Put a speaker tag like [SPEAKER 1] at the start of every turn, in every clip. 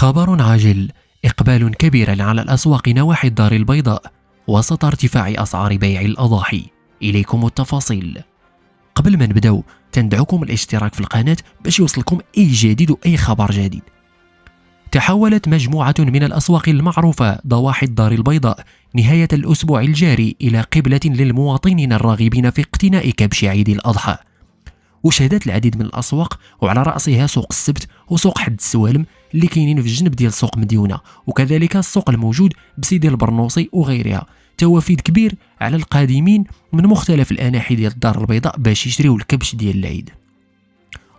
[SPEAKER 1] خبر عاجل: إقبال كبير على الأسواق نواحي الدار البيضاء وسط ارتفاع أسعار بيع الأضاحي. إليكم التفاصيل. قبل ما نبداو تندعوكم الاشتراك في القناة باش يوصلكم أي جديد وأي خبر جديد. تحولت مجموعة من الأسواق المعروفة ضواحي الدار البيضاء نهاية الأسبوع الجاري إلى قبلة للمواطنين الراغبين في اقتناء كبش عيد الأضحى، وشهدت العديد من الأسواق وعلى رأسها سوق السبت وسوق حد السوالم اللي كاينين في الجنب ديال سوق مديونة، وكذلك السوق الموجود بسيدي البرنوصي وغيرها. توافد كبير على القادمين من مختلف الأناحي ديال الدار البيضاء باش يشريوا الكبش ديال العيد.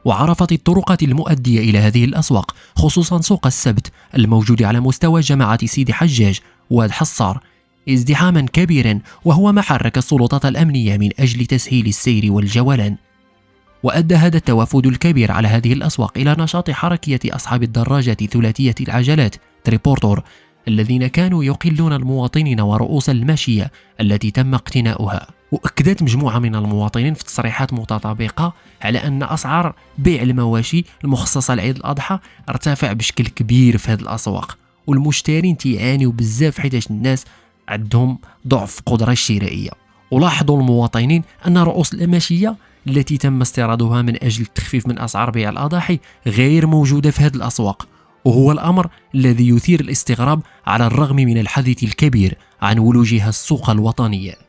[SPEAKER 1] وعرفت الطرقات المؤدية إلى هذه الأسواق خصوصا سوق السبت الموجود على مستوى جماعة سيدي حجاج واد حصار ازدحاما كبيرا، وهو ما حرك السلطات الأمنية من أجل تسهيل السير والجولان. وأدى هذا التوافد الكبير على هذه الأسواق إلى نشاط حركية أصحاب الدراجات ثلاثية العجلات تريبورتور الذين كانوا يقلون المواطنين ورؤوس الماشية التي تم اقتناؤها. وأكدت مجموعة من المواطنين في تصريحات متطابقة على أن أسعار بيع المواشي المخصصة لعيد الأضحى ارتفع بشكل كبير في هذه الأسواق، والمشترين تيعانيوا بزاف حيتاش الناس عندهم ضعف قدرة الشرائية. ولاحظوا المواطنين أن رؤوس الماشية التي تم استيرادها من أجل التخفيف من أسعار بيع الأضاحي غير موجودة في هذه الأسواق، وهو الأمر الذي يثير الاستغراب على الرغم من الحديث الكبير عن ولوجها السوق الوطنية.